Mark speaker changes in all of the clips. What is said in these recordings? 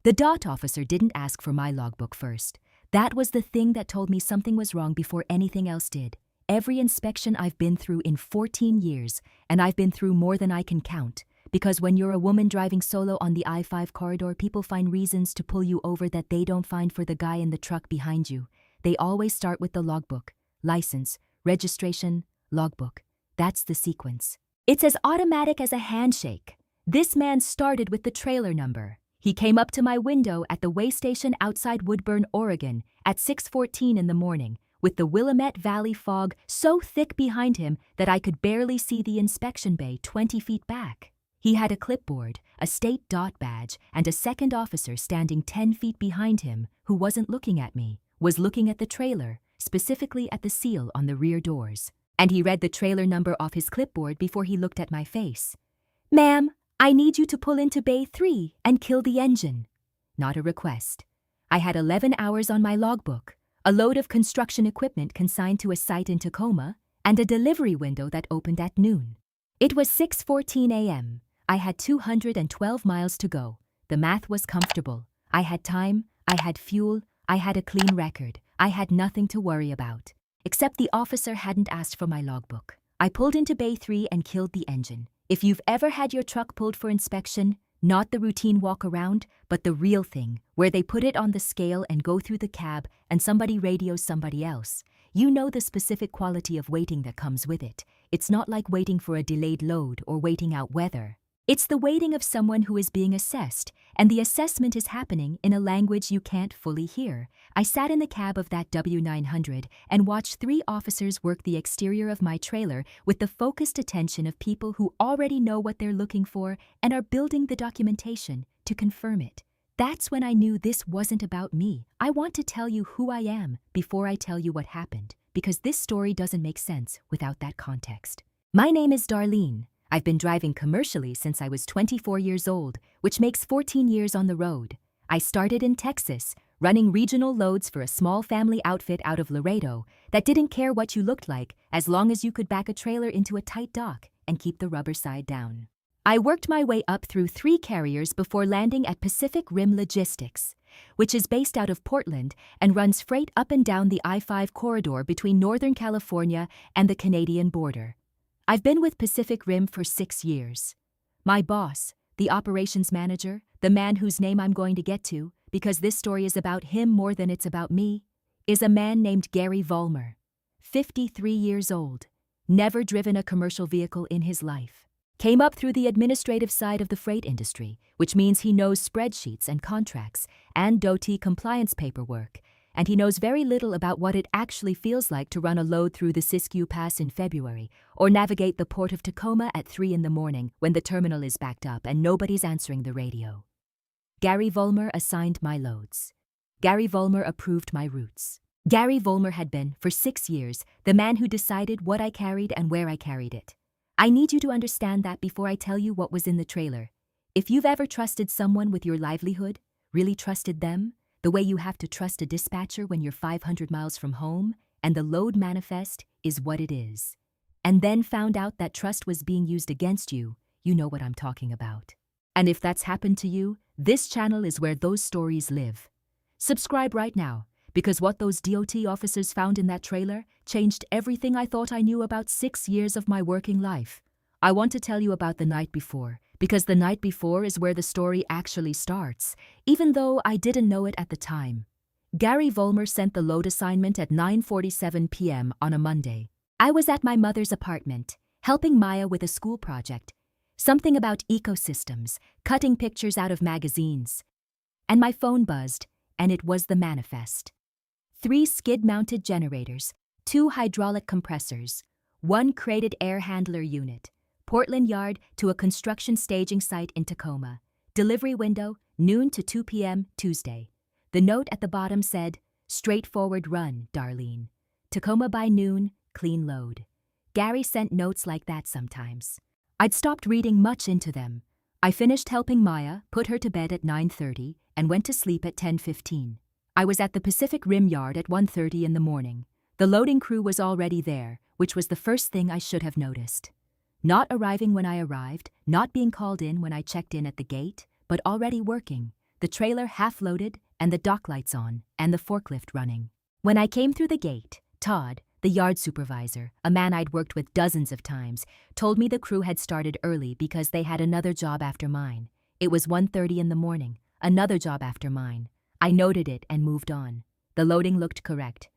Speaker 1: The DOT officer didn't ask for my logbook first. That was the thing that told me something was wrong before anything else did. Every inspection I've been through in 14 years, and I've been through more than I can count, because when you're a woman driving solo on the I-5 corridor, people find reasons to pull you over that they don't find for the guy in the truck behind you. They always start with the logbook, license, registration, logbook. That's the sequence. It's as automatic as a handshake. This man started with the trailer number. He came up to my window at the way station outside Woodburn, Oregon, at 6:14 in the morning, with the Willamette Valley fog so thick behind him that I could barely see the inspection bay 20 feet back. He had a clipboard, a state DOT badge, and a second officer standing 10 feet behind him who wasn't looking at me, was looking at the trailer, specifically at the seal on the rear doors. And he read the trailer number off his clipboard before he looked at my face. "Ma'am, I need you to pull into Bay 3 and kill the engine." Not a request. I had 11 hours on my logbook, a load of construction equipment consigned to a site in Tacoma, and a delivery window that opened at noon. It was 6:14 a.m. I had 212 miles to go. The math was comfortable. I had time, I had fuel, I had a clean record. I had nothing to worry about. Except the officer hadn't asked for my logbook. I pulled into Bay 3 and killed the engine. If you've ever had your truck pulled for inspection, not the routine walk around, but the real thing, where they put it on the scale and go through the cab and somebody radios somebody else, you know the specific quality of waiting that comes with it. It's not like waiting for a delayed load or waiting out weather. It's the waiting of someone who is being assessed, and the assessment is happening in a language you can't fully hear. I sat in the cab of that W900 and watched 3 officers work the exterior of my trailer with the focused attention of people who already know what they're looking for and are building the documentation to confirm it. That's when I knew this wasn't about me. I want to tell you who I am before I tell you what happened, because this story doesn't make sense without that context. My name is Darlene. I've been driving commercially since I was 24 years old, which makes 14 years on the road. I started in Texas, running regional loads for a small family outfit out of Laredo that didn't care what you looked like as long as you could back a trailer into a tight dock and keep the rubber side down. I worked my way up through 3 carriers before landing at Pacific Rim Logistics, which is based out of Portland and runs freight up and down the I-5 corridor between Northern California and the Canadian border. I've been with Pacific Rim for 6 years. My boss, the operations manager, the man whose name I'm going to get to, because this story is about him more than it's about me, is a man named Gary Vollmer, 53 years old, never driven a commercial vehicle in his life. Came up through the administrative side of the freight industry, which means he knows spreadsheets and contracts and DOT compliance paperwork, and he knows very little about what it actually feels like to run a load through the Siskiyou Pass in February, or navigate the port of Tacoma at 3 in the morning when the terminal is backed up and nobody's answering the radio. Gary Vollmer assigned my loads. Gary Vollmer approved my routes. Gary Vollmer had been, for 6 years, the man who decided what I carried and where I carried it. I need you to understand that before I tell you what was in the trailer. If you've ever trusted someone with your livelihood, really trusted them, the way you have to trust a dispatcher when you're 500 miles from home, and the load manifest is what it is, and then found out that trust was being used against you, you know what I'm talking about. And if that's happened to you, this channel is where those stories live. Subscribe right now, because what those DOT officers found in that trailer changed everything I thought I knew about 6 years of my working life. I want to tell you about the night before, because the night before is where the story actually starts, even though I didn't know it at the time. Gary Vollmer sent the load assignment at 9:47 p.m. on a Monday. I was at my mother's apartment, helping Maya with a school project, something about ecosystems, cutting pictures out of magazines. And my phone buzzed, and it was the manifest. 3 skid-mounted generators, 2 hydraulic compressors, 1 crated air handler unit, Portland Yard to a construction staging site in Tacoma. Delivery window, noon to 2 p.m. Tuesday. The note at the bottom said, "Straightforward run, Darlene. Tacoma by noon, clean load." Gary sent notes like that sometimes. I'd stopped reading much into them. I finished helping Maya, put her to bed at 9:30, and went to sleep at 10:15. I was at the Pacific Rim Yard at 1:30 in the morning. The loading crew was already there, which was the first thing I should have noticed. Not arriving when I arrived, not being called in when I checked in at the gate, but already working. the trailer half loaded and the dock lights on and the forklift running. When I came through the gate, Todd, the yard supervisor, a man I'd worked with dozens of times, told me the crew had started early because they had another job after mine. It was 1:30 in the morning, another job after mine. I noted it and moved on. The loading looked correct.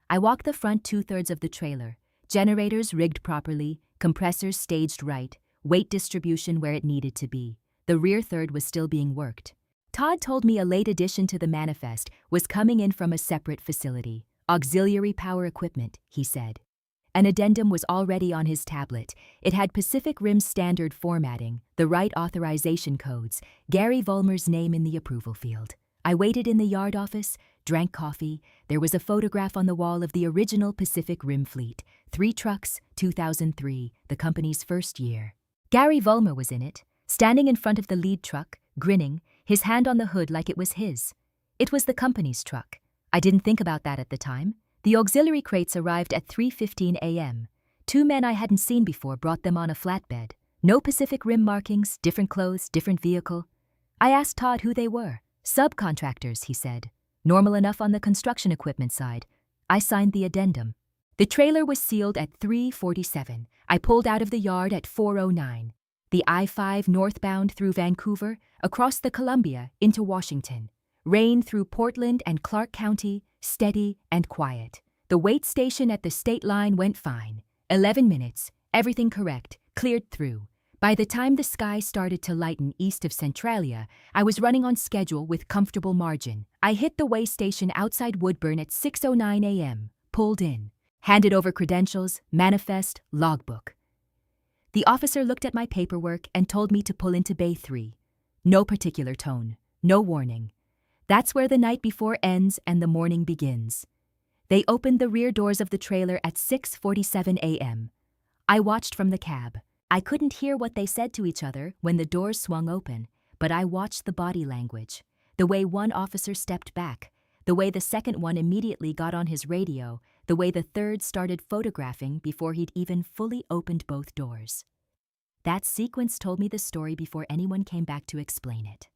Speaker 1: I walked the front 2/3 of the trailer, generators rigged properly, compressors staged right, weight distribution where it needed to be. The rear third was still being worked. Todd told me a late addition to the manifest was coming in from a separate facility. Auxiliary power equipment, he said. An addendum was already on his tablet. It had Pacific Rim standard formatting, the right authorization codes, Gary Vollmer's name in the approval field. I waited in the yard office, drank coffee. There was a photograph on the wall of the original Pacific Rim fleet. 3 trucks, 2003, the company's first year. Gary Vollmer was in it, standing in front of the lead truck, grinning, his hand on the hood like it was his. It was the company's truck. I didn't think about that at the time. The auxiliary crates arrived at 3:15 a.m. 2 men I hadn't seen before brought them on a flatbed. No Pacific Rim markings, different clothes, different vehicle. I asked Todd who they were. Subcontractors, he said. Normal enough on the construction equipment side. I signed the addendum. The trailer was sealed at 3:47. I pulled out of the yard at 4:09. The I-5 northbound through Vancouver, across the Columbia, into Washington. Rain through Portland and Clark County, steady and quiet. The wait station at the state line went fine. 11 minutes, everything correct, cleared through. By the time the sky started to lighten east of Centralia, I was running on schedule with comfortable margin. I hit the way station outside Woodburn at 6:09 a.m., pulled in, handed over credentials, manifest, logbook. The officer looked at my paperwork and told me to pull into Bay 3. No particular tone, no warning. That's where the night before ends and the morning begins. They opened the rear doors of the trailer at 6:47 a.m. I watched from the cab. I couldn't hear what they said to each other when the doors swung open, but I watched the body language, the way one officer stepped back, the way the second one immediately got on his radio, the way the third started photographing before he'd even fully opened both doors. That sequence told me the story before anyone came back to explain it.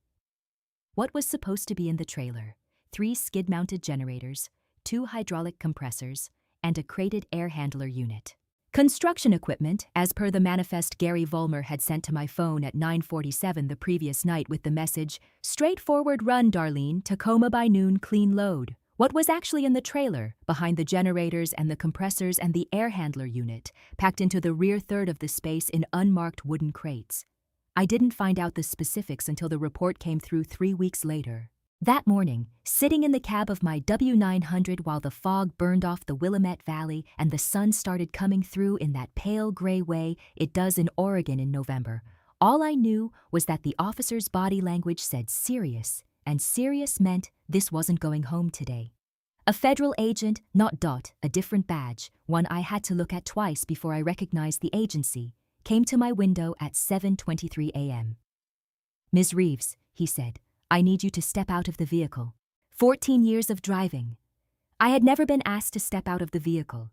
Speaker 1: What was supposed to be in the trailer? 3 skid-mounted generators, 2 hydraulic compressors, and a crated air handler unit. Construction equipment, as per the manifest Gary Vollmer had sent to my phone at 9:47 the previous night with the message, "Straightforward run, Darlene, Tacoma by noon, clean load." What was actually in the trailer, behind the generators and the compressors and the air handler unit, packed into the rear third of the space in unmarked wooden crates? I didn't find out the specifics until the report came through 3 weeks later. That morning, sitting in the cab of my W900 while the fog burned off the Willamette Valley and the sun started coming through in that pale gray way it does in Oregon in November, all I knew was that the officer's body language said serious, and serious meant this wasn't going home today. A federal agent, not Dot, a different badge, one I had to look at twice before I recognized the agency, came to my window at 7:23 a.m. "Ms. Reeves," he said, "I need you to step out of the vehicle." 14 years of driving. I had never been asked to step out of the vehicle.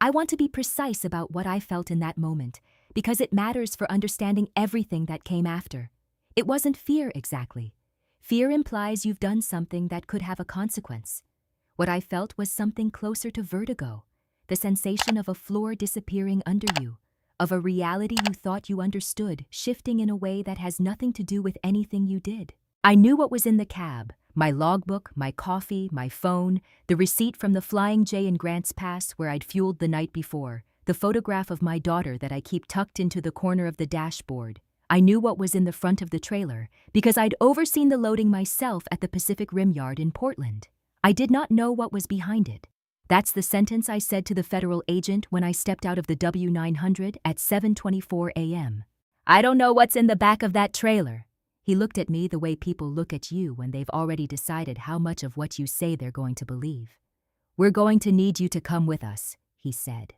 Speaker 1: I want to be precise about what I felt in that moment, because it matters for understanding everything that came after. It wasn't fear exactly. Fear implies you've done something that could have a consequence. What I felt was something closer to vertigo, the sensation of a floor disappearing under you, of a reality you thought you understood shifting in a way that has nothing to do with anything you did. I knew what was in the cab: my logbook, my coffee, my phone, the receipt from the Flying J in Grants Pass where I'd fueled the night before, the photograph of my daughter that I keep tucked into the corner of the dashboard. I knew what was in the front of the trailer because I'd overseen the loading myself at the Pacific Rim Yard in Portland. I did not know what was behind it. That's the sentence I said to the federal agent when I stepped out of the W900 at 7:24 a.m. "I don't know what's in the back of that trailer." He looked at me the way people look at you when they've already decided how much of what you say they're going to believe. "We're going to need you to come with us," he said.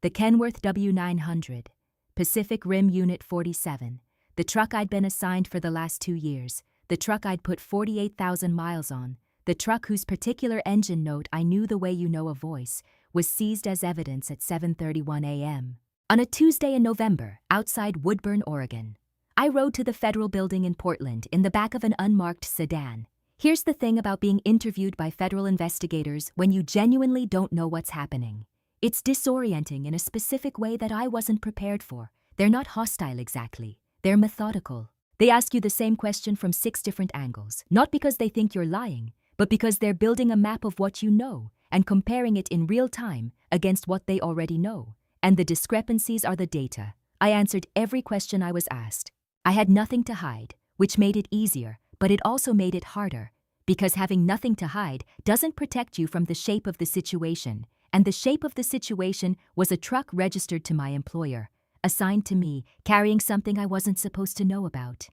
Speaker 1: The Kenworth W900, Pacific Rim Unit 47, the truck I'd been assigned for the last 2 years, the truck I'd put 48,000 miles on, the truck whose particular engine note I knew the way you know a voice, was seized as evidence at 7:31 a.m. on a Tuesday in November outside Woodburn, Oregon. I rode to the federal building in Portland in the back of an unmarked sedan. Here's the thing about being interviewed by federal investigators when you genuinely don't know what's happening. It's disorienting in a specific way that I wasn't prepared for. They're not hostile exactly. They're methodical. They ask you the same question from 6 different angles, not because they think you're lying, but because they're building a map of what you know and comparing it in real time against what they already know. And the discrepancies are the data. I answered every question I was asked. I had nothing to hide, which made it easier, but it also made it harder, because having nothing to hide doesn't protect you from the shape of the situation, and the shape of the situation was a truck registered to my employer, assigned to me, carrying something I wasn't supposed to know about.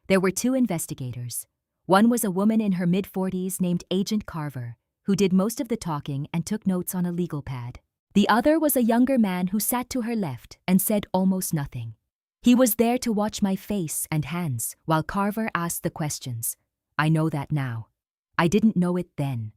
Speaker 1: There were 2 investigators. One was a woman in her mid-40s named Agent Carver, who did most of the talking and took notes on a legal pad. The other was a younger man who sat to her left and said almost nothing. He was there to watch my face and hands while Carver asked the questions. I know that now. I didn't know it then.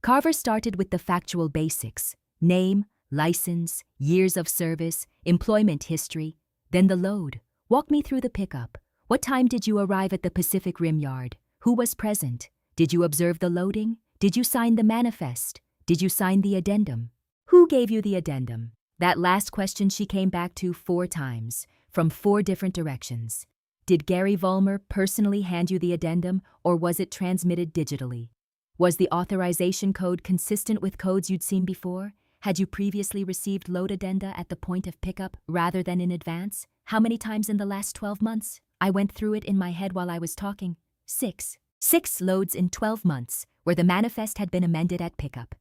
Speaker 1: Carver started with the factual basics: name, license, years of service, employment history, then the load. Walk me through the pickup. What time did you arrive at the Pacific Rim Yard? Who was present? Did you observe the loading? Did you sign the manifest? Did you sign the addendum? Who gave you the addendum? That last question she came back to 4 times, from 4 different directions. Did Gary Vollmer personally hand you the addendum, or was it transmitted digitally? Was the authorization code consistent with codes you'd seen before? Had you previously received load addenda at the point of pickup rather than in advance? How many times in the last 12 months? I went through it in my head while I was talking. 6. 6 loads in 12 months, where the manifest had been amended at pickup.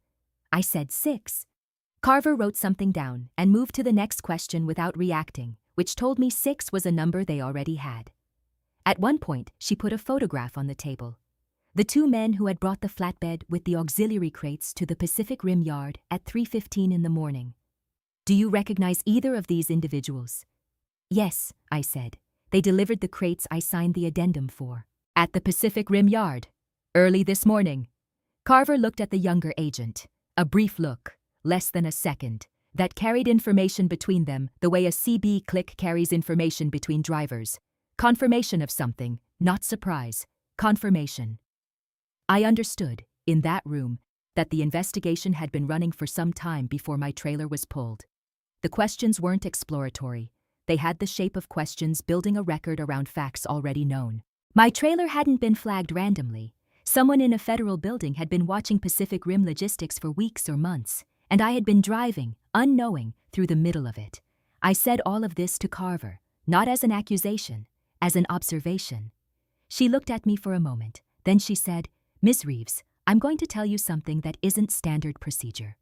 Speaker 1: I said 6. Carver wrote something down and moved to the next question without reacting, which told me 6 was a number they already had. At one point, she put a photograph on the table. The 2 men who had brought the flatbed with the auxiliary crates to the Pacific Rim Yard at 3:15 in the morning. Do you recognize either of these individuals? Yes, I said. They delivered the crates I signed the addendum for. At the Pacific Rim Yard. Early this morning. Carver looked at the younger agent. A brief look, less than a second, that carried information between them the way a CB click carries information between drivers. Confirmation of something, not surprise. Confirmation. I understood, in that room, that the investigation had been running for some time before my trailer was pulled. The questions weren't exploratory. They had the shape of questions building a record around facts already known. My trailer hadn't been flagged randomly. Someone in a federal building had been watching Pacific Rim logistics for weeks or months, and I had been driving, unknowing, through the middle of it. I said all of this to Carver, not as an accusation, as an observation. She looked at me for a moment, then she said, Ms. Reeves, I'm going to tell you something that isn't standard procedure.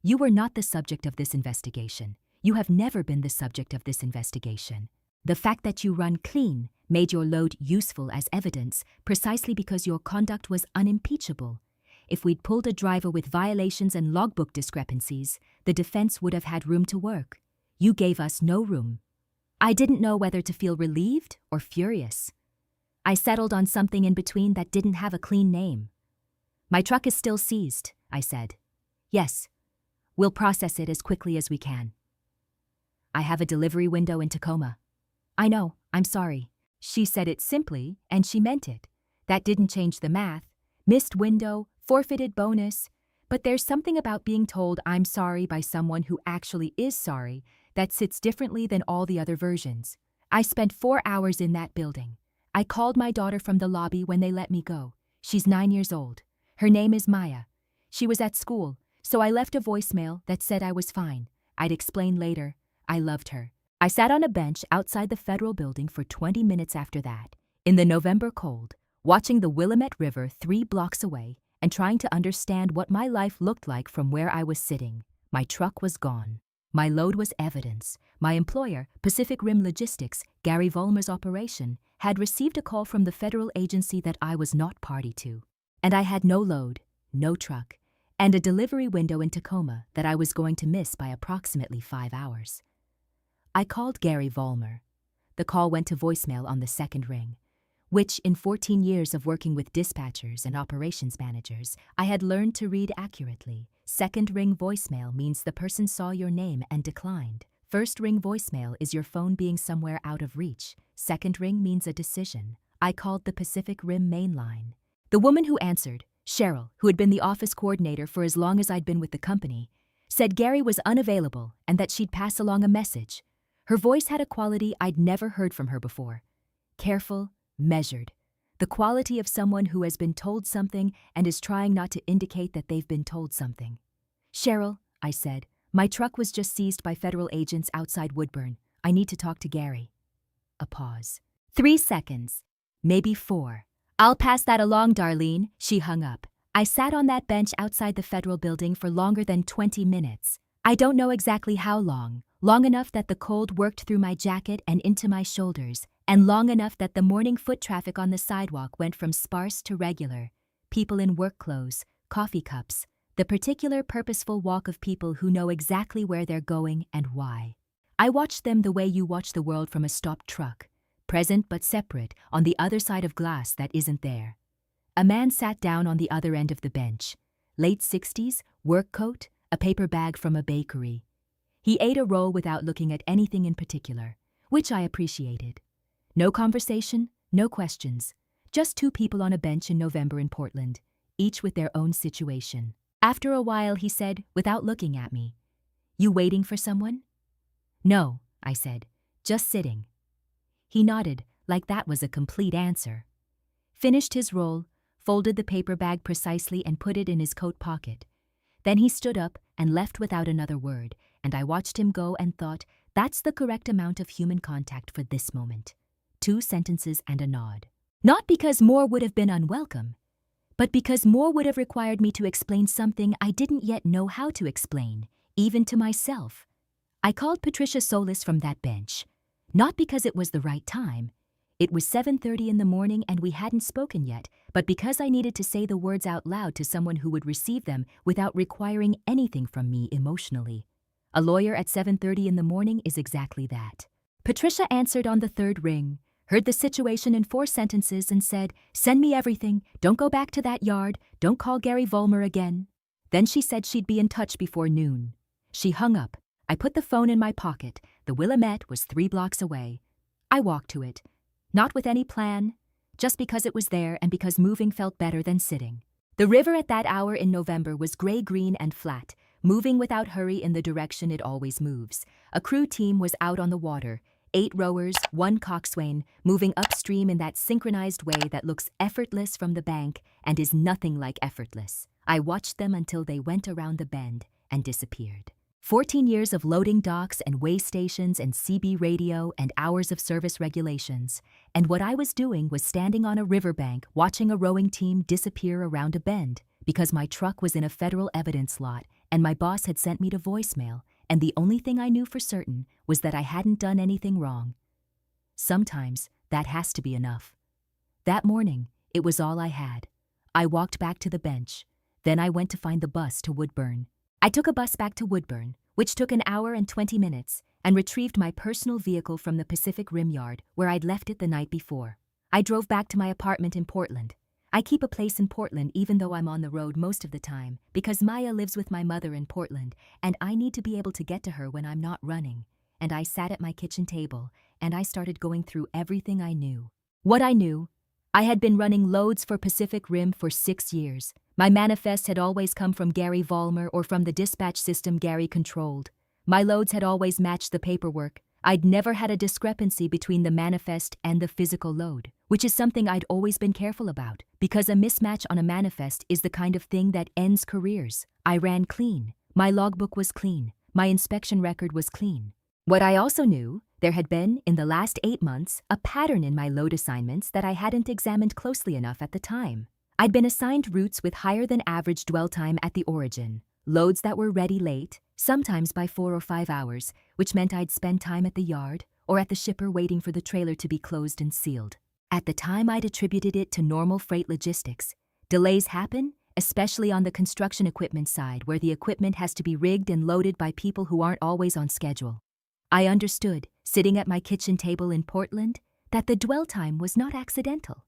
Speaker 1: You were not the subject of this investigation. You have never been the subject of this investigation. The fact that you run clean made your load useful as evidence precisely because your conduct was unimpeachable. If we'd pulled a driver with violations and logbook discrepancies, the defense would have had room to work. You gave us no room. I didn't know whether to feel relieved or furious. I settled on something in between that didn't have a clean name. My truck is still seized, I said. Yes. We'll process it as quickly as we can. I have a delivery window in Tacoma. I know, I'm sorry. She said it simply, and she meant it. That didn't change the math. Missed window, forfeited bonus. But there's something about being told I'm sorry by someone who actually is sorry that sits differently than all the other versions. I spent 4 hours in that building. I called my daughter from the lobby when they let me go. She's 9 years old. Her name is Maya. She was at school, so I left a voicemail that said I was fine. I'd explain later. I loved her. I sat on a bench outside the federal building for 20 minutes after that, in the November cold, watching the Willamette River 3 blocks away and trying to understand what my life looked like from where I was sitting. My truck was gone. My load was evidence. My employer, Pacific Rim Logistics, Gary Vollmer's operation, had received a call from the federal agency that I was not party to. And I had no load, no truck, and a delivery window in Tacoma that I was going to miss by approximately 5 hours. I called Gary Vollmer. The call went to voicemail on the second ring, which, in 14 years of working with dispatchers and operations managers, I had learned to read accurately. Second ring voicemail means the person saw your name and declined. First ring voicemail is your phone being somewhere out of reach. Second ring means a decision. I called the Pacific Rim main line. The woman who answered, Cheryl, who had been the office coordinator for as long as I'd been with the company, said Gary was unavailable and that she'd pass along a message. Her voice had a quality I'd never heard from her before. Careful, measured. The quality of someone who has been told something and is trying not to indicate that they've been told something. Cheryl, I said, my truck was just seized by federal agents outside Woodburn. I need to talk to Gary. A pause. 3 seconds. Maybe 4. I'll pass that along, Darlene. She hung up. I sat on that bench outside the federal building for longer than 20 minutes. I don't know exactly how long. Long enough that the cold worked through my jacket and into my shoulders, and long enough that the morning foot traffic on the sidewalk went from sparse to regular. People in work clothes, coffee cups, the particular purposeful walk of people who know exactly where they're going and why. I watched them the way you watch the world from a stopped truck, present but separate on the other side of glass that isn't there. A man sat down on the other end of the bench. Late 60s, work coat, a paper bag from a bakery. He ate a roll without looking at anything in particular, which I appreciated. No conversation, no questions. Just 2 people on a bench in November in Portland, each with their own situation. After a while, he said, without looking at me, "You waiting for someone?" "No," I said, "just sitting." He nodded, like that was a complete answer. Finished his roll, folded the paper bag precisely and put it in his coat pocket. Then he stood up and left without another word, and I watched him go and thought, that's the correct amount of human contact for this moment. 2 sentences and a nod. Not because more would have been unwelcome, but because more would have required me to explain something I didn't yet know how to explain, even to myself. I called Patricia Solis from that bench, not because it was the right time. It was 7:30 in the morning and we hadn't spoken yet, but because I needed to say the words out loud to someone who would receive them without requiring anything from me emotionally. A lawyer at 7:30 in the morning is exactly that. Patricia answered on the 3rd ring, heard the situation in 4 sentences and said, "Send me everything, don't go back to that yard, don't call Gary Vollmer again." Then she said she'd be in touch before noon. She hung up. I put the phone in my pocket. The Willamette was 3 blocks away. I walked to it, not with any plan, just because it was there and because moving felt better than sitting. The river at that hour in November was gray-green and flat, moving without hurry in the direction it always moves. A crew team was out on the water, 8 rowers, 1 coxswain, moving upstream in that synchronized way that looks effortless from the bank and is nothing like effortless. I watched them until they went around the bend and disappeared. 14 years of loading docks and way stations and CB radio and hours of service regulations, and what I was doing was standing on a riverbank watching a rowing team disappear around a bend because my truck was in a federal evidence lot and my boss had sent me to voicemail, and the only thing I knew for certain was that I hadn't done anything wrong. Sometimes that has to be enough. That morning, it was all I had. I walked back to the bench. Then I went to find the bus to Woodburn. I took a bus back to Woodburn, which took an hour and 20 minutes, and retrieved my personal vehicle from the Pacific Rim yard where I'd left it the night before. I drove back to my apartment in Portland. I keep a place in Portland even though I'm on the road most of the time because Maya lives with my mother in Portland and I need to be able to get to her when I'm not running. And I sat at my kitchen table and I started going through everything I knew. What I knew, I had been running loads for Pacific Rim for 6 years. My manifest had always come from Gary Vollmer or from the dispatch system Gary controlled. My loads had always matched the paperwork. I'd never had a discrepancy between the manifest and the physical load, which is something I'd always been careful about, because a mismatch on a manifest is the kind of thing that ends careers. I ran clean. My logbook was clean. My inspection record was clean. What I also knew, there had been, in the last 8 months, a pattern in my load assignments that I hadn't examined closely enough at the time. I'd been assigned routes with higher than average dwell time at the origin, loads that were ready late, sometimes by 4 or 5 hours, which meant I'd spend time at the yard or at the shipper waiting for the trailer to be closed and sealed. At the time, I'd attributed it to normal freight logistics. Delays happen, especially on the construction equipment side, where the equipment has to be rigged and loaded by people who aren't always on schedule. I understood, sitting at my kitchen table in Portland, that the dwell time was not accidental.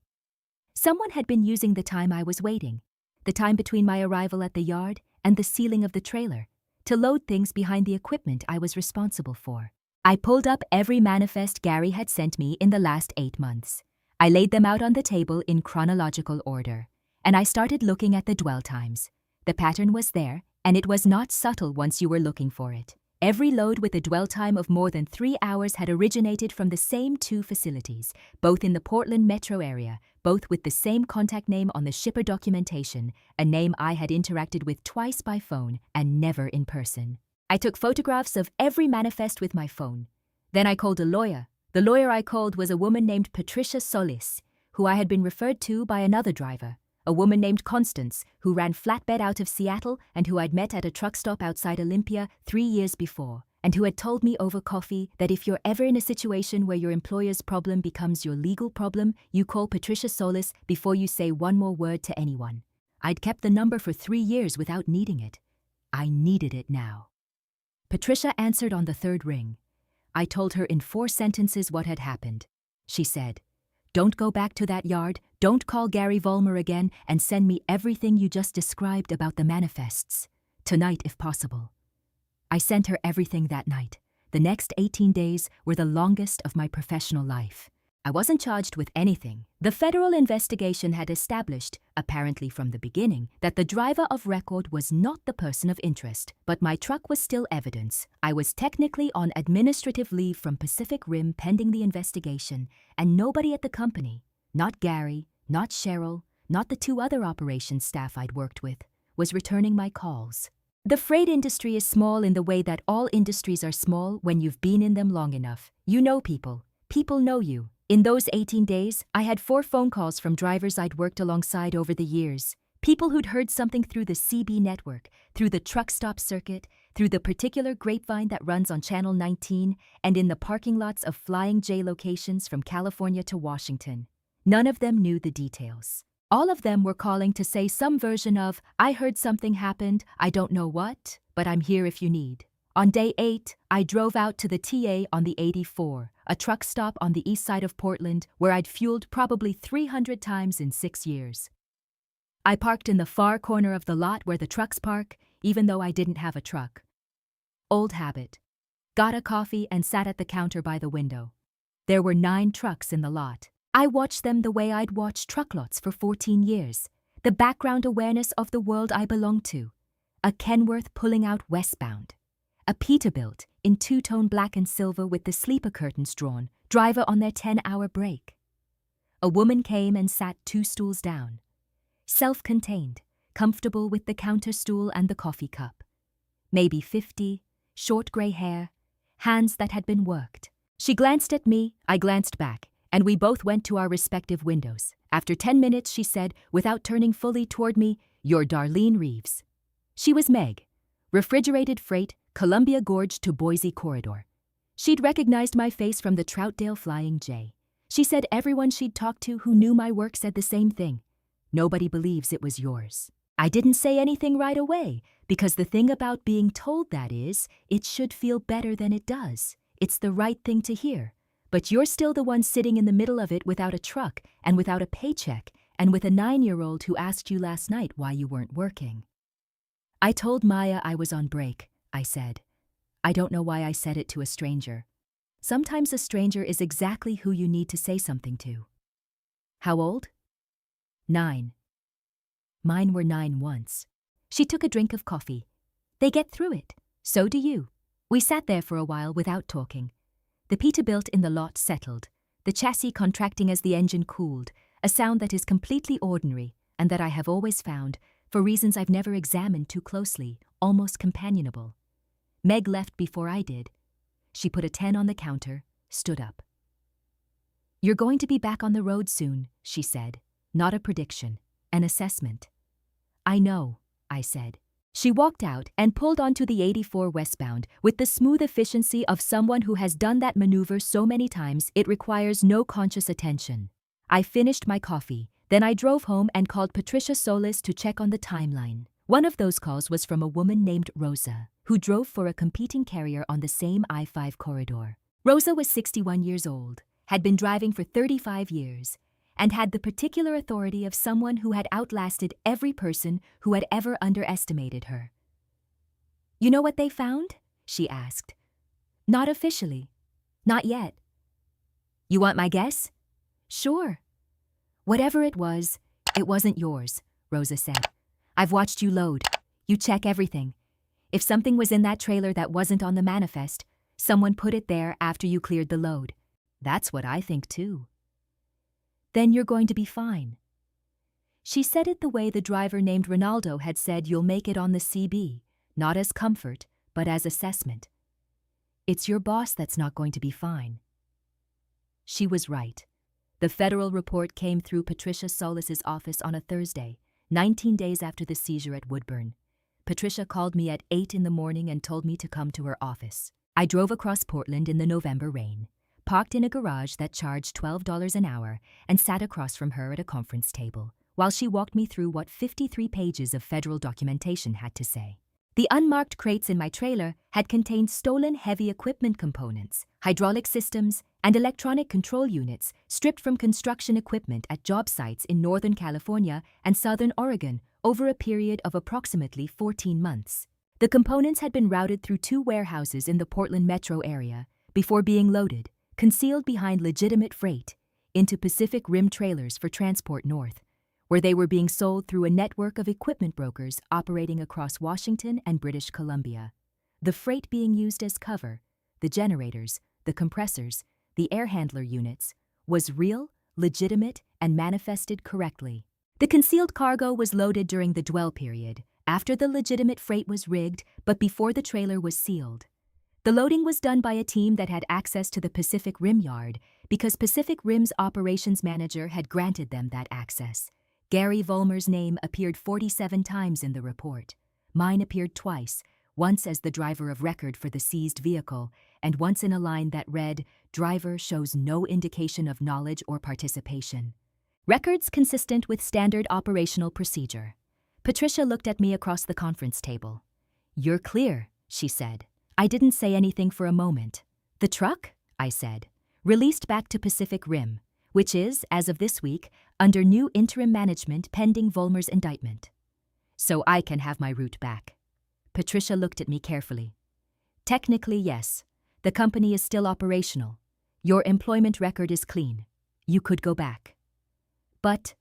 Speaker 1: Someone had been using the time I was waiting, the time between my arrival at the yard and the sealing of the trailer, to load things behind the equipment I was responsible for. I pulled up every manifest Gary had sent me in the last 8 months. I laid them out on the table in chronological order, and I started looking at the dwell times. The pattern was there, and it was not subtle once you were looking for it. Every load with a dwell time of more than 3 hours had originated from the same 2 facilities, both in the Portland metro area, both with the same contact name on the shipper documentation, a name I had interacted with twice by phone and never in person. I took photographs of every manifest with my phone. Then I called a lawyer. The lawyer I called was a woman named Patricia Solis, who I had been referred to by another driver. A woman named Constance, who ran flatbed out of Seattle and who I'd met at a truck stop outside Olympia 3 years before, and who had told me over coffee that if you're ever in a situation where your employer's problem becomes your legal problem, you call Patricia Solis before you say one more word to anyone. I'd kept the number for 3 years without needing it. I needed it now. Patricia answered on the 3rd ring. I told her in 4 sentences what had happened. She said, "Don't go back to that yard, don't call Gary Vollmer again, and send me everything you just described about the manifests. Tonight, if possible." I sent her everything that night. The next 18 days were the longest of my professional life. I wasn't charged with anything. The federal investigation had established, apparently from the beginning, that the driver of record was not the person of interest, but my truck was still evidence. I was technically on administrative leave from Pacific Rim pending the investigation, and nobody at the company, not Gary, not Cheryl, not the 2 other operations staff I'd worked with, was returning my calls. The freight industry is small in the way that all industries are small when you've been in them long enough. You know people. People know you. In those 18 days, I had 4 phone calls from drivers I'd worked alongside over the years. People who'd heard something through the CB network, through the truck stop circuit, through the particular grapevine that runs on Channel 19, and in the parking lots of Flying J locations from California to Washington. None of them knew the details. All of them were calling to say some version of, "I heard something happened, I don't know what, but I'm here if you need." On day 8, I drove out to the TA on the 84, a truck stop on the east side of Portland where I'd fueled probably 300 times in 6 years. I parked in the far corner of the lot where the trucks park, even though I didn't have a truck. Old habit. Got a coffee and sat at the counter by the window. There were 9 trucks in the lot. I watched them the way I'd watched truck lots for 14 years. The background awareness of the world I belonged to. A Kenworth pulling out westbound. A Peterbilt in 2-tone black and silver with the sleeper curtains drawn, driver on their 10-hour break. A woman came and sat 2 stools down. Self-contained, comfortable with the counter stool and the coffee cup. Maybe 50, short gray hair, hands that had been worked. She glanced at me, I glanced back, and we both went to our respective windows. After 10 minutes, she said, without turning fully toward me, "You're Darlene Reeves." She was Meg. Refrigerated freight, Columbia Gorge to Boise Corridor. She'd recognized my face from the Troutdale Flying J. She said everyone she'd talked to who knew my work said the same thing. "Nobody believes it was yours." I didn't say anything right away, because the thing about being told that is, it should feel better than it does. It's the right thing to hear. But you're still the one sitting in the middle of it without a truck and without a paycheck and with a 9-year-old who asked you last night why you weren't working. I told Maya I was on break, I said. I don't know why I said it to a stranger. Sometimes a stranger is exactly who you need to say something to. How old? 9. Mine were 9 once. She took a drink of coffee. They get through it. So do you. We sat there for a while without talking. The Peterbilt in the lot settled, the chassis contracting as the engine cooled, a sound that is completely ordinary and that I have always found, for reasons I've never examined too closely, almost companionable. Meg left before I did. She put a 10 on the counter, stood up. "You're going to be back on the road soon," she said. Not a prediction, an assessment. "I know," I said. She walked out and pulled onto the 84 westbound with the smooth efficiency of someone who has done that maneuver so many times it requires no conscious attention. I finished my coffee, then I drove home and called Patricia Solis to check on the timeline. One of those calls was from a woman named Rosa, who drove for a competing carrier on the same I-5 corridor. Rosa was 61 years old, had been driving for 35 years, and had the particular authority of someone who had outlasted every person who had ever underestimated her. You know what they found? She asked. Not officially. Not yet. You want my guess? Sure. Whatever it wasn't yours, Rosa said. I've watched you load. You check everything. If something was in that trailer that wasn't on the manifest, someone put it there after you cleared the load. That's what I think too. Then you're going to be fine. She said it the way the driver named Ronaldo had said you'll make it on the CB, not as comfort, but as assessment. It's your boss that's not going to be fine. She was right. The federal report came through Patricia Solis's office on a Thursday, 19 days after the seizure at Woodburn. Patricia called me at 8 in the morning and told me to come to her office. I drove across Portland in the November rain, parked in a garage that charged $12 an hour, and sat across from her at a conference table, while she walked me through what 53 pages of federal documentation had to say. The unmarked crates in my trailer had contained stolen heavy equipment components, hydraulic systems, and electronic control units stripped from construction equipment at job sites in Northern California and Southern Oregon over a period of approximately 14 months. The components had been routed through 2 warehouses in the Portland metro area before being loaded, concealed behind legitimate freight, into Pacific Rim trailers for transport north, where they were being sold through a network of equipment brokers operating across Washington and British Columbia. The freight being used as cover, the generators, the compressors, the air handler units, was real, legitimate, and manifested correctly. The concealed cargo was loaded during the dwell period, after the legitimate freight was rigged but before the trailer was sealed. The loading was done by a team that had access to the Pacific Rim yard because Pacific Rim's operations manager had granted them that access. Gary Vollmer's name appeared 47 times in the report. Mine appeared twice, once as the driver of record for the seized vehicle, and once in a line that read, "Driver shows no indication of knowledge or participation." Records consistent with standard operational procedure. Patricia looked at me across the conference table. "You're clear," she said. I didn't say anything for a moment. "The truck?" I said. "Released back to Pacific Rim, which is, as of this week, under new interim management pending Vollmer's indictment. So I can have my route back." Patricia looked at me carefully. "Technically, yes. The company is still operational. Your employment record is clean. You could go back. But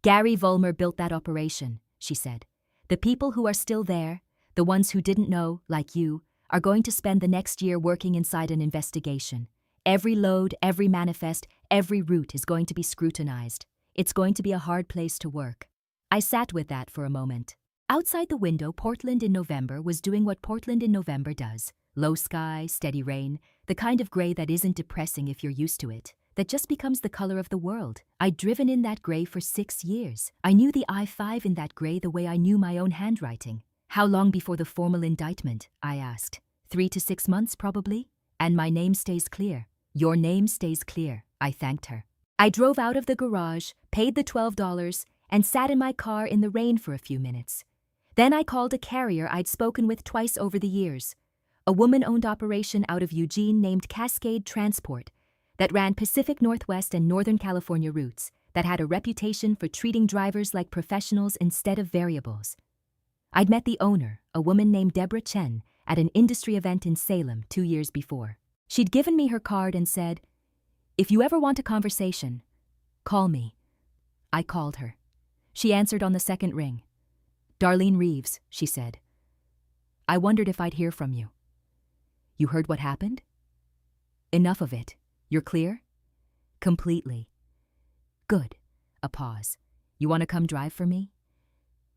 Speaker 1: Gary Vollmer built that operation," she said. "The people who are still there, the ones who didn't know, like you, are going to spend the next year working inside an investigation. Every load, every manifest, every route is going to be scrutinized. It's going to be a hard place to work." I sat with that for a moment. Outside the window, Portland in November was doing what Portland in November does. Low sky, steady rain, the kind of gray that isn't depressing if you're used to it, that just becomes the color of the world. I'd driven in that gray for 6 years. I knew the I-5 in that gray the way I knew my own handwriting. "How long before the formal indictment?" I asked. 3 to 6 months, probably. "And my name stays clear." "Your name stays clear," I thanked her. I drove out of the garage, paid the $12, and sat in my car in the rain for a few minutes. Then I called a carrier I'd spoken with twice over the years, a woman-owned operation out of Eugene named Cascade Transport that ran Pacific Northwest and Northern California routes, that had a reputation for treating drivers like professionals instead of variables. I'd met the owner, a woman named Deborah Chen, at an industry event in Salem 2 years before. She'd given me her card and said, "If you ever want a conversation, call me." I called her. She answered on the second ring. "Darlene Reeves," she said. "I wondered if I'd hear from you." "You heard what happened?" "Enough of it. You're clear?" "Completely." "Good." A pause. "You want to come drive for me?"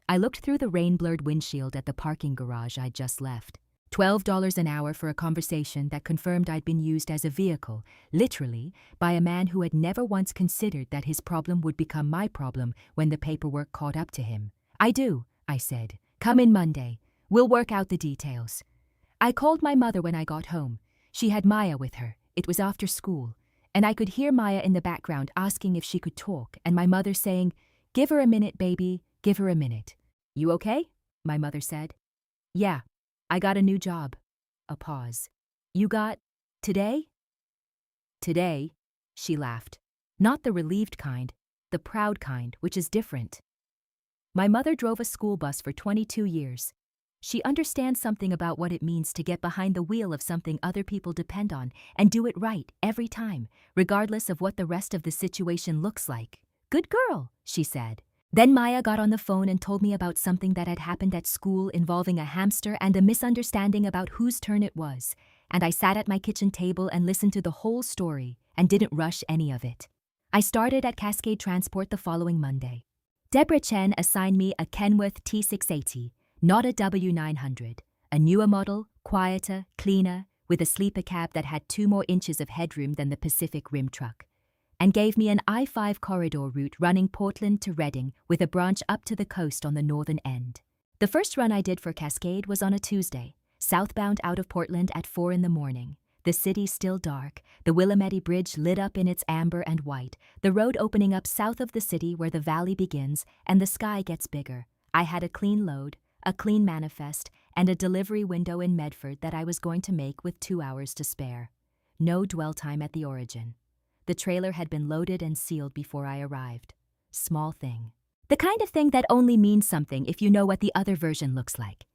Speaker 1: I looked through the rain-blurred windshield at the parking garage I'd just left. $12 an hour for a conversation that confirmed I'd been used as a vehicle, literally, by a man who had never once considered that his problem would become my problem when the paperwork caught up to him. "I do," I said. "Come in Monday. We'll work out the details." I called my mother when I got home. She had Maya with her. It was after school, and I could hear Maya in the background asking if she could talk, and my mother saying, "Give her a minute, baby, give her a minute." "You okay?" my mother said. "Yeah. I got a new job." A pause. "You got today?" "Today," she laughed. Not the relieved kind, the proud kind, which is different. My mother drove a school bus for 22 years. She understands something about what it means to get behind the wheel of something other people depend on and do it right every time, regardless of what the rest of the situation looks like. Good girl, she said. Then Maya got on the phone and told me about something that had happened at school involving a hamster and a misunderstanding about whose turn it was, and I sat at my kitchen table and listened to the whole story and didn't rush any of it. I started at Cascade Transport the following Monday. Deborah Chen assigned me a Kenworth T680, not a W900, a newer model, quieter, cleaner, with a sleeper cab that had 2 more inches of headroom than the Pacific Rim truck, and gave me an I-5 corridor route running Portland to Reading with a branch up to the coast on the northern end. The first run I did for Cascade was on a Tuesday, southbound out of Portland at 4 in the morning. The city still dark, the Willamette Bridge lit up in its amber and white, the road opening up south of the city where the valley begins, and the sky gets bigger. I had a clean load, a clean manifest, and a delivery window in Medford that I was going to make with 2 hours to spare. No dwell time at the origin. The trailer had been loaded and sealed before I arrived. Small thing. The kind of thing that only means something if you know what the other version looks like.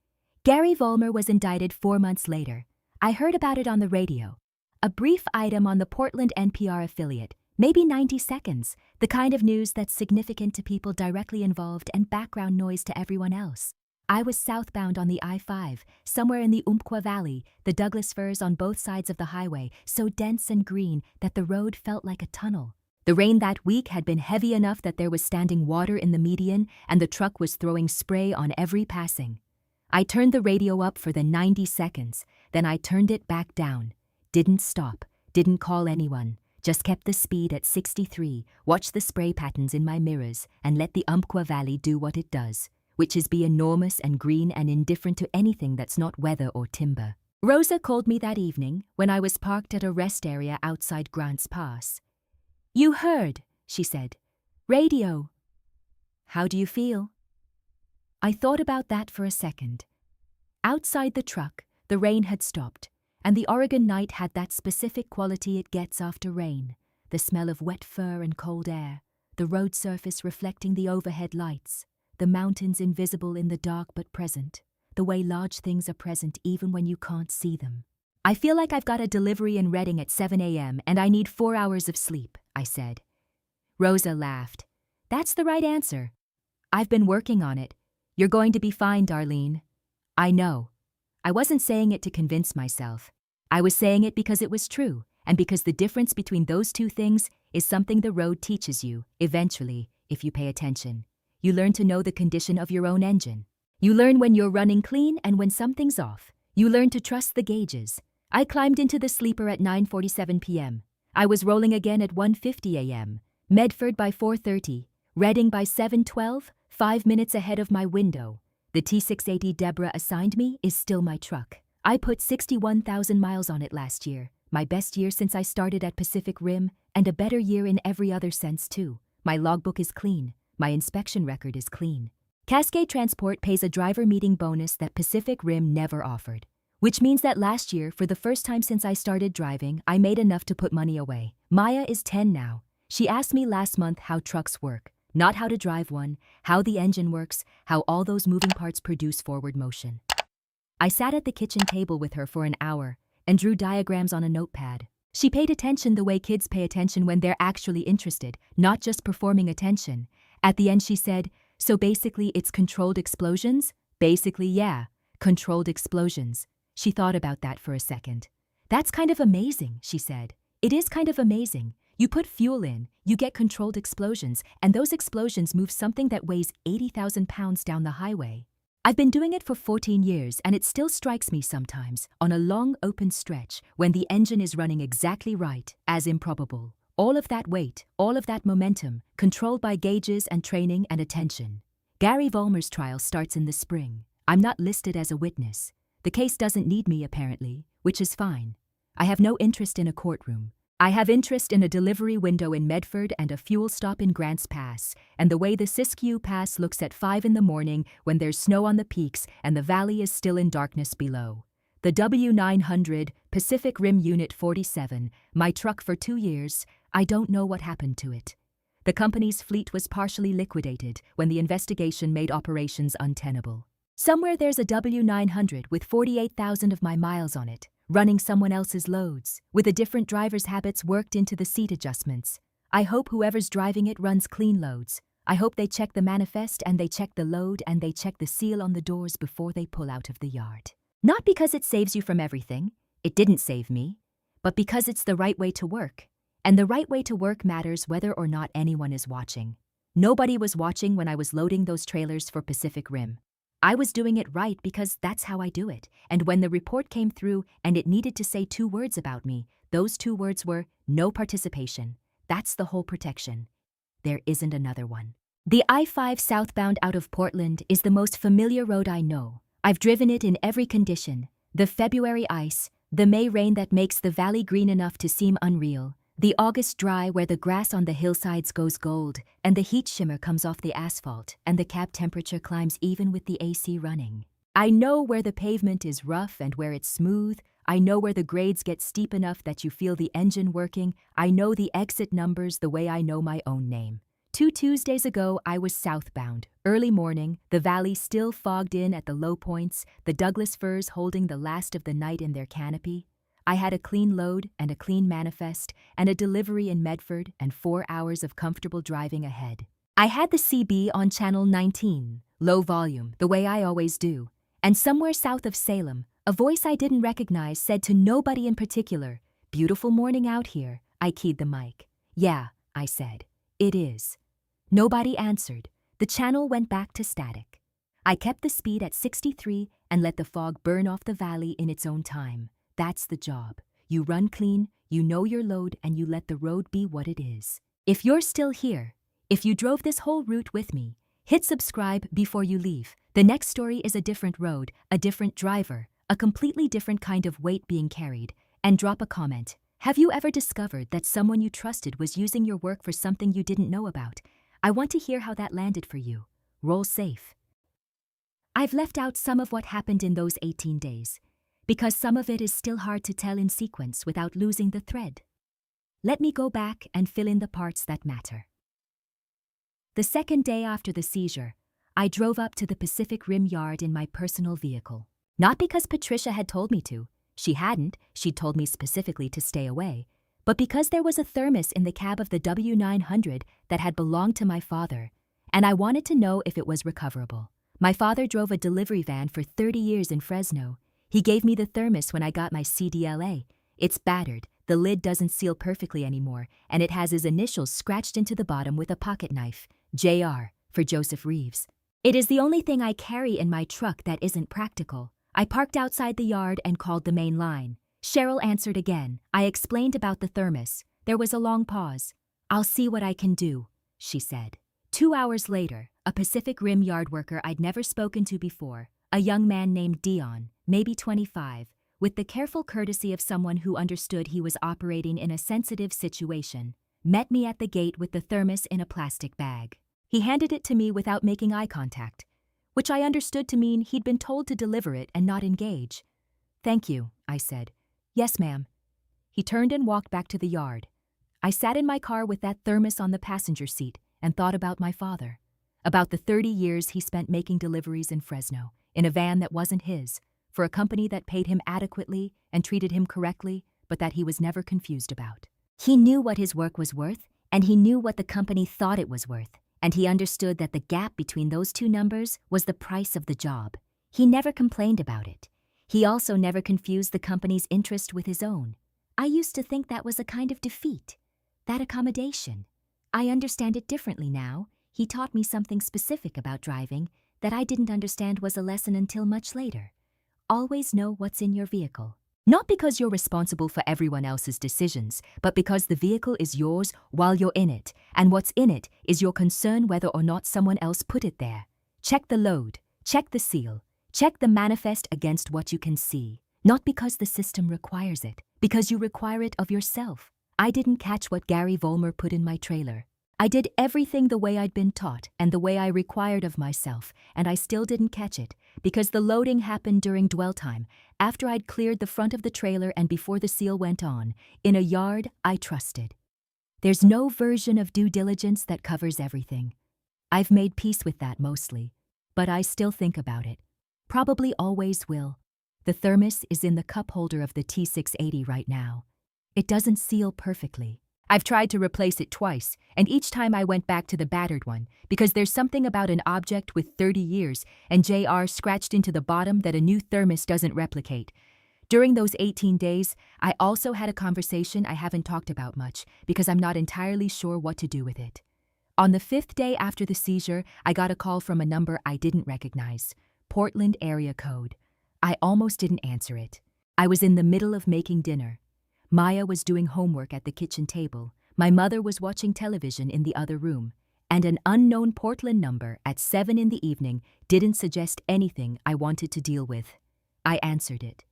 Speaker 1: Gary Vollmer was indicted 4 months later. I heard about it on the radio. A brief item on the Portland NPR affiliate, maybe 90 seconds, the kind of news that's significant to people directly involved and background noise to everyone else. I was southbound on the I-5, somewhere in the Umpqua Valley, the Douglas firs on both sides of the highway, so dense and green that the road felt like a tunnel. The rain that week had been heavy enough that there was standing water in the median and the truck was throwing spray on every passing. I turned the radio up for the 90 seconds, then I turned it back down. Didn't stop, didn't call anyone, just kept the speed at 63, watched the spray patterns in my mirrors, and let the Umpqua Valley do what it does, which is be enormous and green and indifferent to anything that's not weather or timber. Rosa called me that evening when I was parked at a rest area outside Grants Pass. "You heard," she said. "Radio. How do you feel?" I thought about that for a second. Outside the truck, the rain had stopped, and the Oregon night had that specific quality it gets after rain, the smell of wet fur and cold air, the road surface reflecting the overhead lights, the mountains invisible in the dark but present, the way large things are present even when you can't see them. "I feel like I've got a delivery in Reading at 7 a.m. and I need 4 hours of sleep," I said. Rosa laughed. "That's the right answer. I've been working on it. You're going to be fine, Darlene." I know. I wasn't saying it to convince myself. I was saying it because it was true, and because the difference between those two things is something the road teaches you, eventually, if you pay attention. You learn to know the condition of your own engine. You learn when you're running clean and when something's off. You learn to trust the gauges. I climbed into the sleeper at 9:47 p.m. I was rolling again at 1:50 a.m. Medford by 4:30, Reading by 7:12, 5 minutes ahead of my window. The T680 Deborah assigned me is still my truck. I put 61,000 miles on it last year, my best year since I started at Pacific Rim, and a better year in every other sense too. My logbook is clean. My inspection record is clean. Cascade Transport pays a driver meeting bonus that Pacific Rim never offered, which means that last year, for the first time since I started driving, I made enough to put money away. Maya is 10 now. She asked me last month how trucks work, not how to drive one, how the engine works, how all those moving parts produce forward motion. I sat at the kitchen table with her for an hour and drew diagrams on a notepad. She paid attention the way kids pay attention when they're actually interested, not just performing attention. At the end she said, "So basically it's controlled explosions?" "Basically, yeah, controlled explosions." She thought about that for a second. "That's kind of amazing," she said. "It is kind of amazing. You put fuel in, you get controlled explosions, and those explosions move something that weighs 80,000 pounds down the highway." I've been doing it for 14 years, and it still strikes me sometimes, on a long open stretch, when the engine is running exactly right, as improbable. All of that weight, all of that momentum, controlled by gauges and training and attention. Gary Vollmer's trial starts in the spring. I'm not listed as a witness. The case doesn't need me, apparently, which is fine. I have no interest in a courtroom. I have interest in a delivery window in Medford and a fuel stop in Grants Pass, and the way the Siskiyou Pass looks at 5 in the morning when there's snow on the peaks and the valley is still in darkness below. The W900, Pacific Rim Unit 47, my truck for 2 years, I don't know what happened to it. The company's fleet was partially liquidated when the investigation made operations untenable. Somewhere there's a W900 with 48,000 of my miles on it, running someone else's loads, with a different driver's habits worked into the seat adjustments. I hope whoever's driving it runs clean loads. I hope they check the manifest and they check the load and they check the seal on the doors before they pull out of the yard. Not because it saves you from everything, it didn't save me, but because it's the right way to work. And the right way to work matters whether or not anyone is watching. Nobody was watching when I was loading those trailers for Pacific Rim. I was doing it right because that's how I do it. And when the report came through and it needed to say 2 words about me, those 2 words were no participation. That's the whole protection. There isn't another one. The I-5 southbound out of Portland is the most familiar road I know. I've driven it in every condition. The February ice, the May rain that makes the valley green enough to seem unreal, the August dry where the grass on the hillsides goes gold and the heat shimmer comes off the asphalt and the cab temperature climbs even with the AC running. I know where the pavement is rough and where it's smooth. I know where the grades get steep enough that you feel the engine working. I know the exit numbers the way I know my own name. 2 Tuesdays ago, I was southbound. Early morning, the valley still fogged in at the low points, the Douglas firs holding the last of the night in their canopy. I had a clean load and a clean manifest and a delivery in Medford and 4 hours of comfortable driving ahead. I had the CB on channel 19, low volume, the way I always do. And somewhere south of Salem, a voice I didn't recognize said to nobody in particular, "Beautiful morning out here." I keyed the mic. "Yeah," I said. "It is." Nobody answered. The channel went back to static. I kept the speed at 63 and let the fog burn off the valley in its own time. That's the job. You run clean, you know your load, and you let the road be what it is. If you're still here, if you drove this whole route with me, hit subscribe before you leave. The next story is a different road, a different driver, a completely different kind of weight being carried. And drop a comment. Have you ever discovered that someone you trusted was using your work for something you didn't know about? I want to hear how that landed for you. Roll safe. I've left out some of what happened in those 18 days, because some of it is still hard to tell in sequence without losing the thread. Let me go back and fill in the parts that matter. The second day after the seizure, I drove up to the Pacific Rim yard in my personal vehicle. Not because Patricia had told me to. She hadn't. She'd told me specifically to stay away. But because there was a thermos in the cab of the W900 that had belonged to my father, and I wanted to know if it was recoverable. My father drove a delivery van for 30 years in Fresno. He gave me the thermos when I got my CDLA. It's battered, the lid doesn't seal perfectly anymore, and it has his initials scratched into the bottom with a pocket knife, JR, for Joseph Reeves. It is the only thing I carry in my truck that isn't practical. I parked outside the yard and called the main line. Cheryl answered again. I explained about the thermos. There was a long pause. "I'll see what I can do," she said. 2 hours later, a Pacific Rim yard worker I'd never spoken to before, a young man named Dion, maybe 25, with the careful courtesy of someone who understood he was operating in a sensitive situation, met me at the gate with the thermos in a plastic bag. He handed it to me without making eye contact, which I understood to mean he'd been told to deliver it and not engage. "Thank you," I said. "Yes, ma'am." He turned and walked back to the yard. I sat in my car with that thermos on the passenger seat and thought about my father, about the 30 years he spent making deliveries in Fresno, in a van that wasn't his, for a company that paid him adequately and treated him correctly, but that he was never confused about. He knew what his work was worth, and he knew what the company thought it was worth, and he understood that the gap between those 2 numbers was the price of the job. He never complained about it. He also never confused the company's interest with his own. I used to think that was a kind of defeat, that accommodation. I understand it differently now. He taught me something specific about driving that I didn't understand was a lesson until much later. Always know what's in your vehicle. Not because you're responsible for everyone else's decisions, but because the vehicle is yours while you're in it, and what's in it is your concern whether or not someone else put it there. Check the load, check the seal. Check the manifest against what you can see, not because the system requires it, because you require it of yourself. I didn't catch what Gary Vollmer put in my trailer. I did everything the way I'd been taught and the way I required of myself, and I still didn't catch it, because the loading happened during dwell time, after I'd cleared the front of the trailer and before the seal went on, in a yard I trusted. There's no version of due diligence that covers everything. I've made peace with that mostly, but I still think about it. Probably always will. The thermos is in the cup holder of the T680 right now. It doesn't seal perfectly. I've tried to replace it twice, and each time I went back to the battered one because there's something about an object with 30 years and JR scratched into the bottom that a new thermos doesn't replicate. During those 18 days, I also had a conversation I haven't talked about much because I'm not entirely sure what to do with it. On the 5th day after the seizure, I got a call from a number I didn't recognize. Portland area code. I almost didn't answer it. I was in the middle of making dinner. Maya was doing homework at the kitchen table. My mother was watching television in the other room. And an unknown Portland number at 7 in the evening didn't suggest anything I wanted to deal with. I answered it.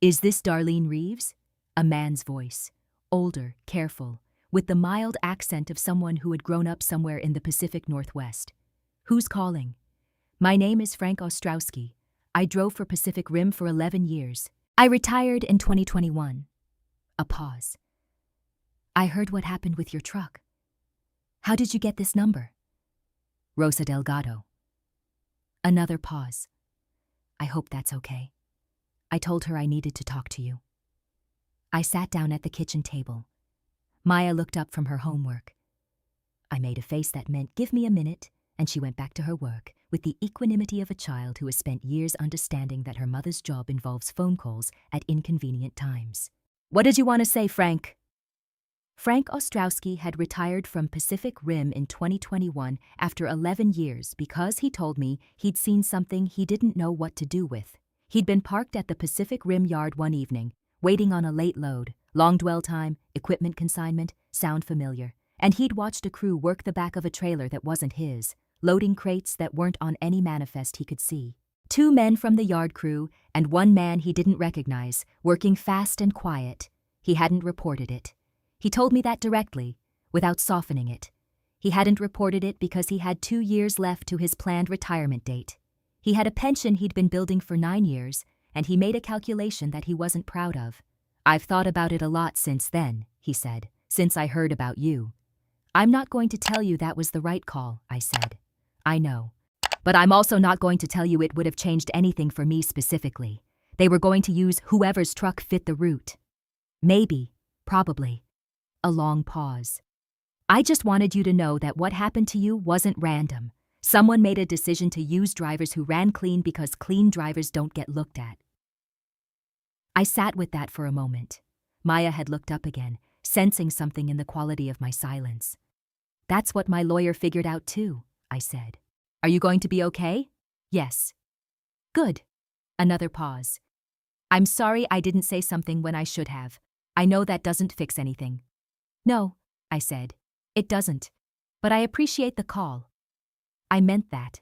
Speaker 1: "Is this Darlene Reeves?" A man's voice. Older, careful, with the mild accent of someone who had grown up somewhere in the Pacific Northwest. "Who's calling?" "My name is Frank Ostrowski. I drove for Pacific Rim for 11 years. I retired in 2021. A pause. "I heard what happened with your truck. How did you get this number?" "Rosa Delgado." Another pause. "I hope that's okay. I told her I needed to talk to you." I sat down at the kitchen table. Maya looked up from her homework. I made a face that meant, "Give me a minute," and she went back to her work with the equanimity of a child who has spent years understanding that her mother's job involves phone calls at inconvenient times. "What did you want to say, Frank?" Frank Ostrowski had retired from Pacific Rim in 2021 after 11 years because he told me he'd seen something he didn't know what to do with. He'd been parked at the Pacific Rim yard one evening, waiting on a late load, long dwell time, equipment consignment, sound familiar, and he'd watched a crew work the back of a trailer that wasn't his, loading crates that weren't on any manifest he could see. 2 men from the yard crew and 1 man he didn't recognize, working fast and quiet. He hadn't reported it. He told me that directly, without softening it. He hadn't reported it because he had 2 years left to his planned retirement date. He had a pension he'd been building for 9 years, and he made a calculation that he wasn't proud of. "I've thought about it a lot since then," he said, "since I heard about you." "I'm not going to tell you that was the right call," I said. "I know. But I'm also not going to tell you it would have changed anything for me specifically. They were going to use whoever's truck fit the route." "Maybe. Probably." A long pause. "I just wanted you to know that what happened to you wasn't random. Someone made a decision to use drivers who ran clean because clean drivers don't get looked at." I sat with that for a moment. Maya had looked up again, sensing something in the quality of my silence. "That's what my lawyer figured out too," I said. "Are you going to be okay?" "Yes." "Good." Another pause. "I'm sorry I didn't say something when I should have. I know that doesn't fix anything." "No," I said. "It doesn't. But I appreciate the call." I meant that.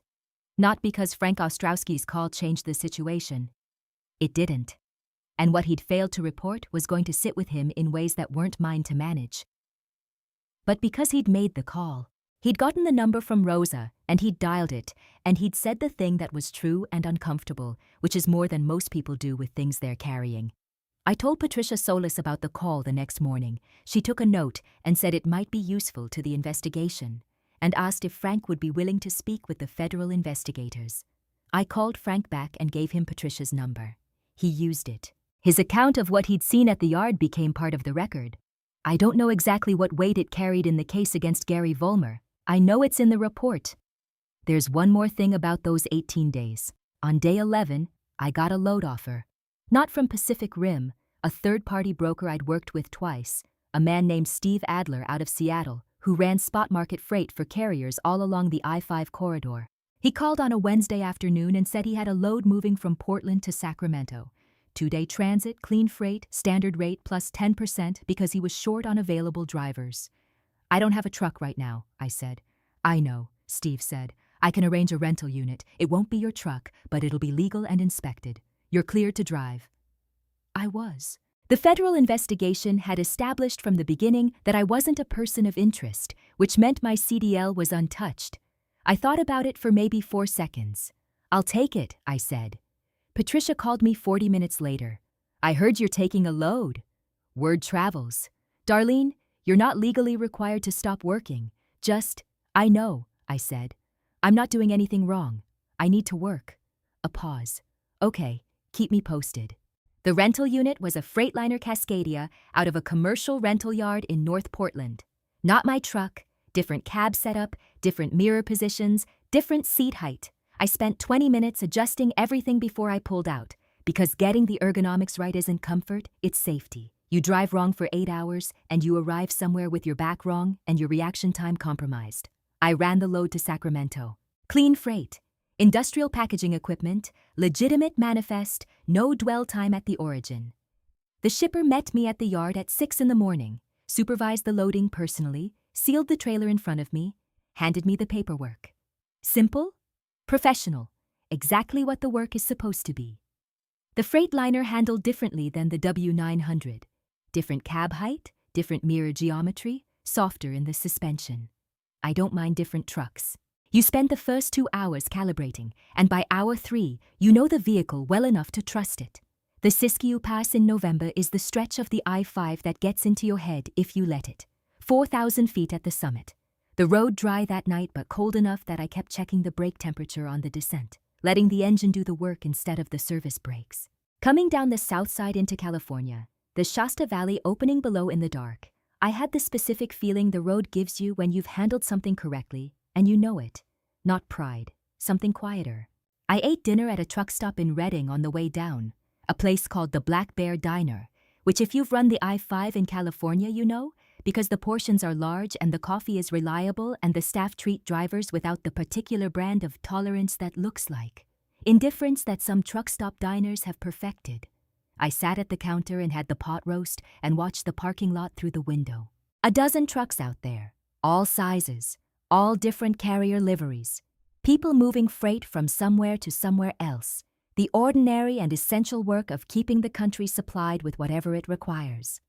Speaker 1: Not because Frank Ostrowski's call changed the situation. It didn't. And what he'd failed to report was going to sit with him in ways that weren't mine to manage. But because he'd made the call. He'd gotten the number from Rosa, and he'd dialed it, and he'd said the thing that was true and uncomfortable, which is more than most people do with things they're carrying. I told Patricia Solis about the call the next morning. She took a note and said it might be useful to the investigation, and asked if Frank would be willing to speak with the federal investigators. I called Frank back and gave him Patricia's number. He used it. His account of what he'd seen at the yard became part of the record. I don't know exactly what weight it carried in the case against Gary Vollmer. I know it's in the report. There's one more thing about those 18 days. On day 11, I got a load offer. Not from Pacific Rim, a third-party broker I'd worked with twice, a man named Steve Adler out of Seattle, who ran spot market freight for carriers all along the I-5 corridor. He called on a Wednesday afternoon and said he had a load moving from Portland to Sacramento. 2-day transit, clean freight, standard rate plus 10% because he was short on available drivers. "I don't have a truck right now," I said. "I know," Steve said. "I can arrange a rental unit. It won't be your truck, but it'll be legal and inspected. You're cleared to drive." I was. The federal investigation had established from the beginning that I wasn't a person of interest, which meant my CDL was untouched. I thought about it for maybe 4 seconds. "I'll take it," I said. Patricia called me 40 minutes later. "I heard you're taking a load." Word travels. "Darlene, you're not legally required to stop working. Just, I know," I said. "I'm not doing anything wrong. I need to work." a pause. Okay, keep me posted. The rental unit was a Freightliner Cascadia out of a commercial rental yard in North Portland. Not my truck, different cab setup, different mirror positions, different seat height. I spent 20 minutes adjusting everything before I pulled out, because getting the ergonomics right isn't comfort, it's safety. You drive wrong for 8 hours, and you arrive somewhere with your back wrong and your reaction time compromised. I ran the load to Sacramento. Clean freight, industrial packaging equipment, legitimate manifest, no dwell time at the origin. The shipper met me at the yard at 6 in the morning, supervised the loading personally, sealed the trailer in front of me, handed me the paperwork. Simple, professional, exactly what the work is supposed to be. The Freightliner handled differently than the W900. Different cab height, different mirror geometry, softer in the suspension. I don't mind different trucks. You spend the first 2 hours calibrating, and by hour 3, you know the vehicle well enough to trust it. The Siskiyou Pass in November is the stretch of the I-5 that gets into your head if you let it. 4,000 feet at the summit. The road dry that night but cold enough that I kept checking the brake temperature on the descent, letting the engine do the work instead of the service brakes. Coming down the south side into California, the Shasta Valley opening below in the dark, I had the specific feeling the road gives you when you've handled something correctly, and you know it. Not pride, something quieter. I ate dinner at a truck stop in Redding on the way down, a place called the Black Bear Diner, which if you've run the I-5 in California you know, because the portions are large and the coffee is reliable and the staff treat drivers without the particular brand of tolerance that looks like indifference that some truck stop diners have perfected. I sat at the counter and had the pot roast and watched the parking lot through the window. A dozen trucks out there, all sizes, all different carrier liveries. People moving freight from somewhere to somewhere else. The ordinary and essential work of keeping the country supplied with whatever it requires.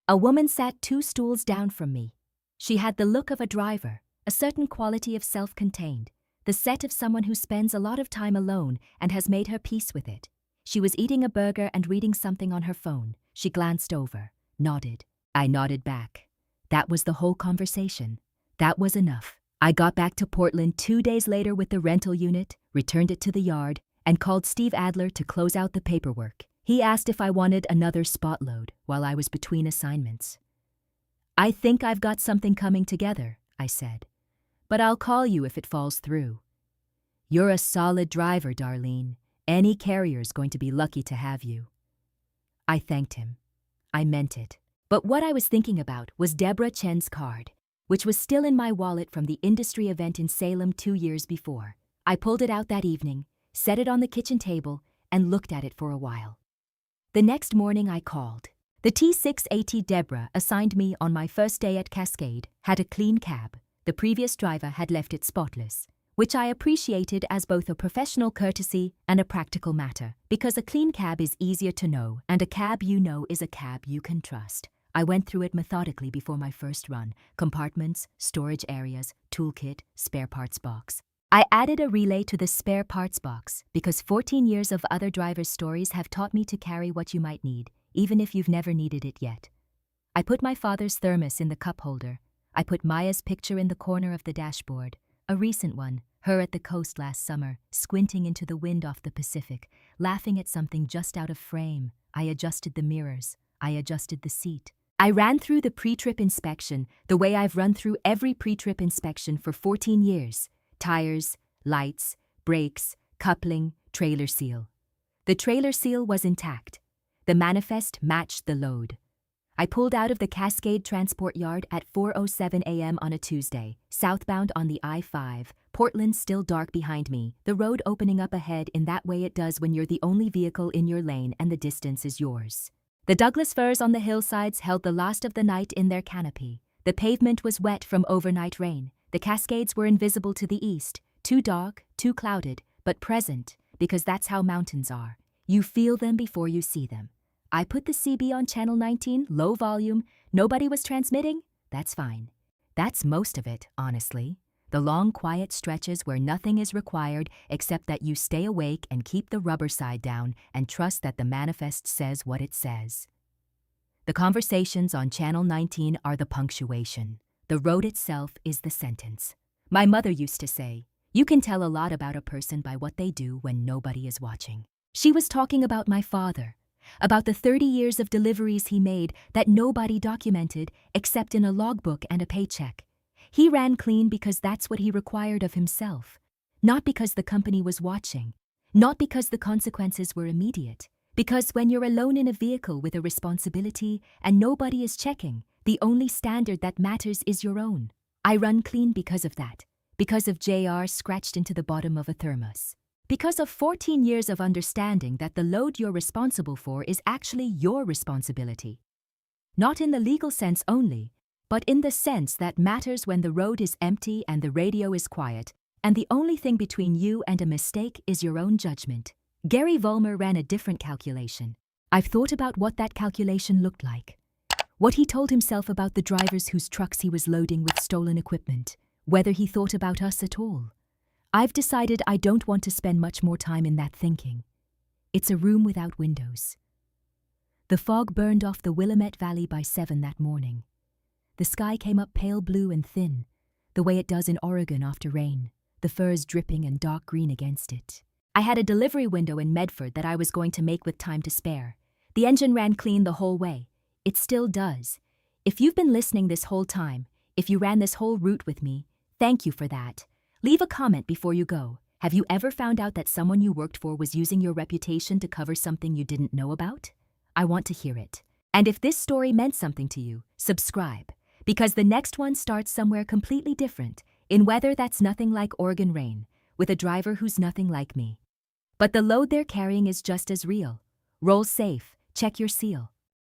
Speaker 1: A woman sat 2 stools down from me. She had the look of a driver, a certain quality of self-contained, the set of someone who spends a lot of time alone and has made her peace with it. She was eating a burger and reading something on her phone. She glanced over, nodded. I nodded back. That was the whole conversation. That was enough. I got back to Portland 2 days later with the rental unit, returned it to the yard, and called Steve Adler to close out the paperwork. He asked if I wanted another spot load while I was between assignments. I think I've got something coming together, I said. But I'll call you if it falls through. You're a solid driver, Darlene. Any carrier's going to be lucky to have you. I thanked him. I meant it. But what I was thinking about was Deborah Chen's card, which was still in my wallet from the industry event in Salem 2 years before. I pulled it out that evening, set it on the kitchen table, and looked at it for a while. The next morning I called. The T6AT Deborah assigned me on my first day at Cascade had a clean cab. The previous driver had left it spotless, which I appreciated as both a professional courtesy and a practical matter, because a clean cab is easier to know, and a cab you know is a cab you can trust. I went through it methodically before my first run: compartments, storage areas, toolkit, spare parts box. I added a relay to the spare parts box because 14 years of other drivers' stories have taught me to carry what you might need, even if you've never needed it yet. I put my father's thermos in the cup holder. I put Maya's picture in the corner of the dashboard, a recent one, her at the coast last summer, squinting into the wind off the Pacific, laughing at something just out of frame. I adjusted the mirrors. I adjusted the seat. I ran through the pre-trip inspection the way I've run through every pre-trip inspection for 14 years. Tires, lights, brakes, coupling, trailer seal. The trailer seal was intact. The manifest matched the load. I pulled out of the Cascade Transport Yard at 4:07 a.m. on a Tuesday, southbound on the I-5, Portland still dark behind me, the road opening up ahead in that way it does when you're the only vehicle in your lane and the distance is yours. The Douglas firs on the hillsides held the last of the night in their canopy. The pavement was wet from overnight rain. The Cascades were invisible to the east, too dark, too clouded, but present, because that's how mountains are. You feel them before you see them. I put the CB on channel 19, low volume, nobody was transmitting. That's fine. That's most of it, honestly. The long, quiet stretches where nothing is required except that you stay awake and keep the rubber side down and trust that the manifest says what it says. The conversations on channel 19 are the punctuation. The road itself is the sentence. My mother used to say, You can tell a lot about a person by what they do when nobody is watching. She was talking about my father, about the 30 years of deliveries he made that nobody documented except in a logbook and a paycheck. He ran clean because that's what he required of himself, not because the company was watching, not because the consequences were immediate. Because when you're alone in a vehicle with a responsibility and nobody is checking, the only standard that matters is your own. I run clean because of that, because of JR scratched into the bottom of a thermos. Because of 14 years of understanding that the load you're responsible for is actually your responsibility. Not in the legal sense only, but in the sense that matters when the road is empty and the radio is quiet, and the only thing between you and a mistake is your own judgment. Gary Vollmer ran a different calculation. I've thought about what that calculation looked like. What he told himself about the drivers whose trucks he was loading with stolen equipment, whether he thought about us at all. I've decided I don't want to spend much more time in that thinking. It's a room without windows. The fog burned off the Willamette Valley by 7 that morning. The sky came up pale blue and thin, the way it does in Oregon after rain, the firs dripping and dark green against it. I had a delivery window in Medford that I was going to make with time to spare. The engine ran clean the whole way. It still does. If you've been listening this whole time, if you ran this whole route with me, thank you for that. Leave a comment before you go. Have you ever found out that someone you worked for was using your reputation to cover something you didn't know about? I want to hear it. And if this story meant something to you, subscribe, because the next one starts somewhere completely different, in weather that's nothing like Oregon rain, with a driver who's nothing like me. But the load they're carrying is just as real. Roll safe, check your seal.